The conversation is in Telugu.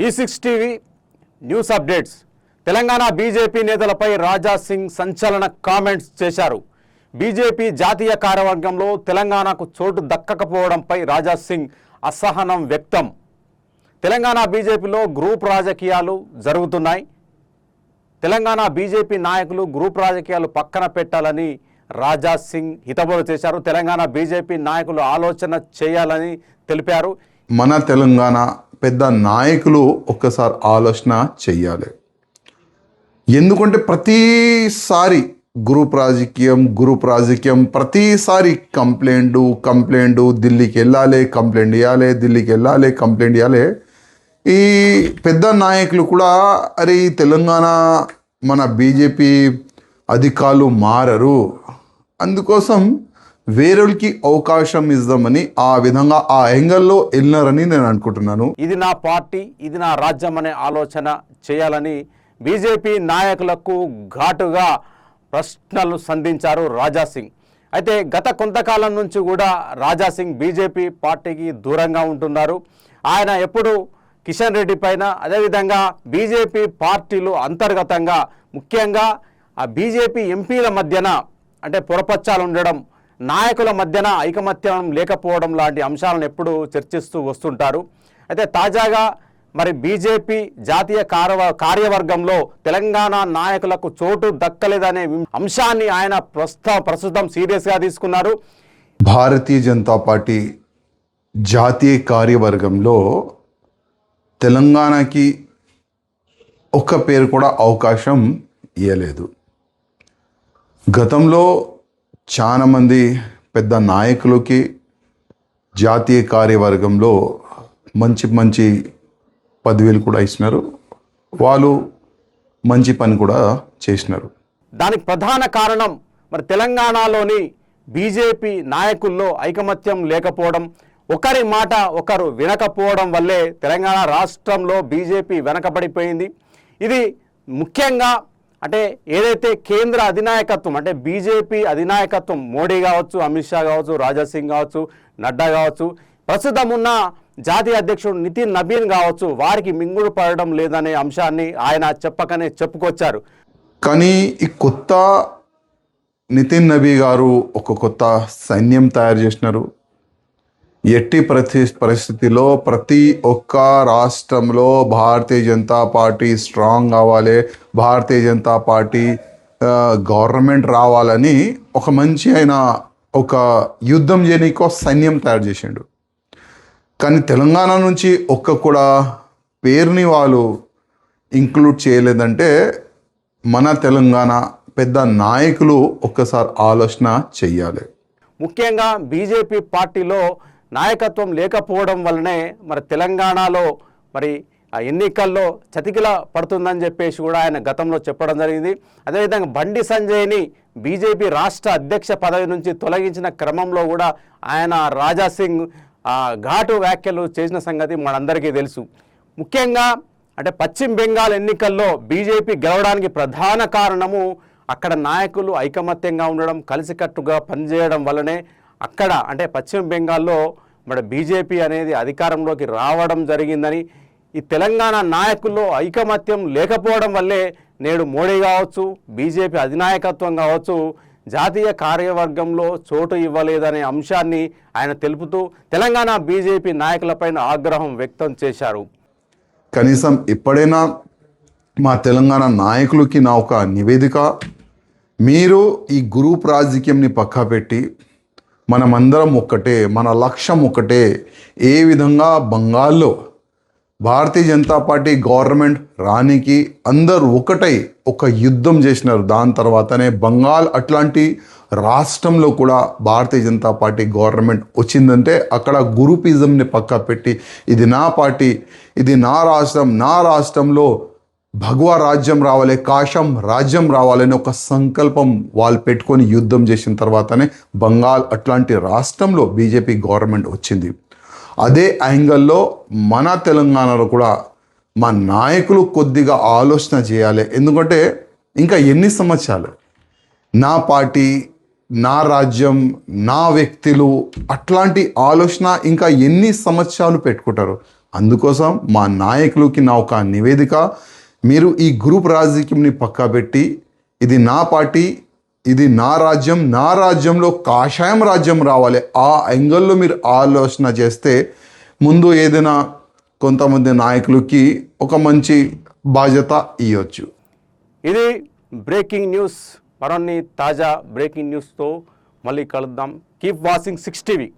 E6 TV news updates. Telangana BJP నేతలపై రాజా సింగ్ సంచలన కామెంట్స్ చేశారు. బీజేపీ జాతీయ కార్యవర్గంలో తెలంగాణకు చోటు దక్కకపోవడంపై రాజా సింగ్ అసహనం వ్యక్తం. తెలంగాణ బీజేపీలో గ్రూప్ రాజకీయాలు జరుగుతున్నాయి. తెలంగాణ బీజేపీ నాయకులు గ్రూప్ రాజకీయాలు పక్కన పెట్టాలని రాజా సింగ్ హితబోధ చేశారు. తెలంగాణ బీజేపీ నాయకులు ఆలోచన చేయాలని తెలిపారు. మన తెలంగాణ పెద్ద నాయకులు ఒక్కసారి ఆలోచన చెయ్యాలి. ఎందుకంటే ప్రతిసారి గ్రూప్ రాజకీయం ప్రతిసారి కంప్లైంట్ ఢిల్లీకి వెళ్ళాలి, కంప్లైంట్ ఇవ్వాలి. ఈ పెద్ద నాయకులు కూడా అరే ఈ తెలంగాణ మన బీజేపీ అధికారులు మారరు, అందుకోసం వేరేకి అవకాశం ఇద్దామని ఆ విధంగా ఆ యాంగిల్లో వెళ్ళినారని నేను అనుకుంటున్నాను. ఇది నా పార్టీ, ఇది నా రాజ్యం అనే ఆలోచన చేయాలని బీజేపీ నాయకులకు ఘాటుగా ప్రశ్నలు సంధించారు రాజా సింగ్. అయితే గత కొంతకాలం నుంచి కూడా రాజా సింగ్ బీజేపీ పార్టీకి దూరంగా ఉంటున్నారు. ఆయన ఎప్పుడు కిషన్ రెడ్డి పైన, అదేవిధంగా బీజేపీ పార్టీలు అంతర్గతంగా ముఖ్యంగా ఆ బీజేపీ ఎంపీల మధ్యన అంటే పొరపచ్చాలు ఉండడం, నాయకుల మధ్యన ఐకమత్యం లేకపోవడం లాంటి అంశాలను ఎప్పుడు చర్చిస్తూ వస్తుంటారు. అయితే తాజాగా మరి బీజేపీ జాతీయ కార్యవర్గంలో తెలంగాణ నాయకులకు చోటు దక్కలేదనే అంశాన్ని ఆయన ప్రస్తుతం సీరియస్గా తీసుకున్నారు. భారతీయ జనతా పార్టీ జాతీయ కార్యవర్గంలో తెలంగాణకి ఒక్క పేరు కూడా అవకాశం ఇవ్వలేదు. గతంలో చాలా మంది పెద్ద నాయకులకి జాతీయ కార్యవర్గంలో మంచి పదవులు కూడా ఇచ్చినారు, వాళ్ళు మంచి పని కూడా చేసినారు. దానికి ప్రధాన కారణం మరి తెలంగాణలోని బీజేపీ నాయకుల్లో ఐకమత్యం లేకపోవడం, ఒకరి మాట ఒకరు వినకపోవడం వల్లే తెలంగాణ రాష్ట్రంలో బీజేపీ వెనకబడిపోయింది. ఇది ముఖ్యంగా అంటే ఏదైతే కేంద్ర అధినాయకత్వం అంటే బీజేపీ అధినాయకత్వం మోడీ కావచ్చు, అమిత్ షా కావచ్చు, రాజా సింగ్ కావచ్చు, నడ్డా కావచ్చు, ప్రస్తుతం ఉన్న జాతీయ అధ్యక్షుడు నితిన్ నబీన్ కావచ్చు, వారికి మింగుడు పడడం లేదనే అంశాన్ని ఆయన చెప్పకనే చెప్పుకొచ్చారు. కానీ ఈ కొత్త నితిన్ నబీ గారు ఒక కొత్త సైన్యం తయారు చేసినారు. ఎట్టి పరిస్థితిలో ప్రతి ఒక్క రాష్ట్రంలో భారతీయ జనతా పార్టీ స్ట్రాంగ్ కావాలి, భారతీయ జనతా పార్టీ గవర్నమెంట్ రావాలని ఒక మంచి ఆయన ఒక యుద్ధం చేయడానికి సైన్యం తయారు చేసిండు. కానీ తెలంగాణ నుంచి ఒక్క కూడా పేరుని వాళ్ళు ఇంక్లూడ్ చేయలేదంటే మన తెలంగాణ పెద్ద నాయకులు ఒక్కసారి ఆలోచన చెయ్యాలి. ముఖ్యంగా బీజేపీ పార్టీలో నాయకత్వం లేకపోవడం వల్లనే మరి తెలంగాణలో మరి ఆ ఎన్నికల్లో చతికిల పడుతుందని చెప్పేసి కూడా ఆయన గతంలో చెప్పడం జరిగింది. అదేవిధంగా బండి సంజయ్ని బీజేపీ రాష్ట్ర అధ్యక్ష పదవి నుంచి తొలగించిన క్రమంలో కూడా ఆయన రాజా సింగ్ ఘాటు వ్యాఖ్యలు చేసిన సంగతి మనందరికీ తెలుసు. ముఖ్యంగా అంటే పశ్చిమ బెంగాల్ ఎన్నికల్లో బీజేపీ గెలవడానికి ప్రధాన కారణము అక్కడ నాయకులు ఐకమత్యంగా ఉండడం, కలిసికట్టుగా పనిచేయడం వల్లనే అక్కడ అంటే పశ్చిమ బెంగాల్లో మన బీజేపీ అనేది అధికారంలోకి రావడం జరిగిందని, ఈ తెలంగాణ నాయకుల్లో ఐకమత్యం లేకపోవడం వల్లే నేడు మోడీ కావచ్చు, బీజేపీ అధినాయకత్వం కావచ్చు, జాతీయ కార్యవర్గంలో చోటు ఇవ్వలేదనే అంశాన్ని ఆయన తెలుపుతూ తెలంగాణ బీజేపీ నాయకులపైన ఆగ్రహం వ్యక్తం చేశారు. కనీసం ఎప్పుడైనా మా తెలంగాణ నాయకులకి నా ఒక నివేదిక, మీరు ఈ గ్రూప్ రాజకీయంని పక్కా పెట్టి మనమందరం ఒక్కటే, మన లక్ష్యం ఒక్కటే. ఏ విధంగా బంగాల్లో భారతీయ జనతా పార్టీ గవర్నమెంట్ రానికి అందరూ ఒకటై ఒక యుద్ధం చేసినారు. దాని తర్వాతనే బంగాల్ అట్లాంటి రాష్ట్రంలో కూడా భారతీయ జనతా పార్టీ గవర్నమెంట్ వచ్చిందంటే అక్కడ గ్రూపిజంని పక్కా పెట్టి ఇది నా పార్టీ, ఇది నా రాష్ట్రంలో భగవా రాజ్యం రావాలి, కాశం రాజ్యం రావాలని ఒక సంకల్పం వాళ్ళు పెట్టుకొని యుద్ధం చేసిన తర్వాతనే బంగాల్ అట్లాంటి రాష్ట్రంలో బీజేపీ గవర్నమెంట్ వచ్చింది. అదే యాంగిల్లో మన తెలంగాణలో కూడా మా నాయకులు కొద్దిగా ఆలోచన చేయాలి. ఎందుకంటే ఇంకా ఎన్ని సంవత్సరాలు నా పార్టీ, నా రాజ్యం, నా వ్యక్తులు అట్లాంటి ఆలోచన ఇంకా ఎన్ని సంవత్సరాలు పెట్టుకుంటారు? అందుకోసం మా నాయకులకి నా ఒక నివేదిక, మీరు ఈ గ్రూప్ రాజకీయంని పక్కా పెట్టి ఇది నా పార్టీ, ఇది నా రాజ్యం, నా రాజ్యంలో కాషాయం రాజ్యం రావాలి, ఆ యాంగిల్లో మీరు ఆలోచన చేస్తే ముందు ఏదైనా కొంతమంది నాయకులకి ఒక మంచి బాధ్యత ఇవ్వచ్చు. ఇది బ్రేకింగ్ న్యూస్. మరిన్ని తాజా బ్రేకింగ్ న్యూస్తో మళ్ళీ కలుద్దాం. Keep watching 6 TV.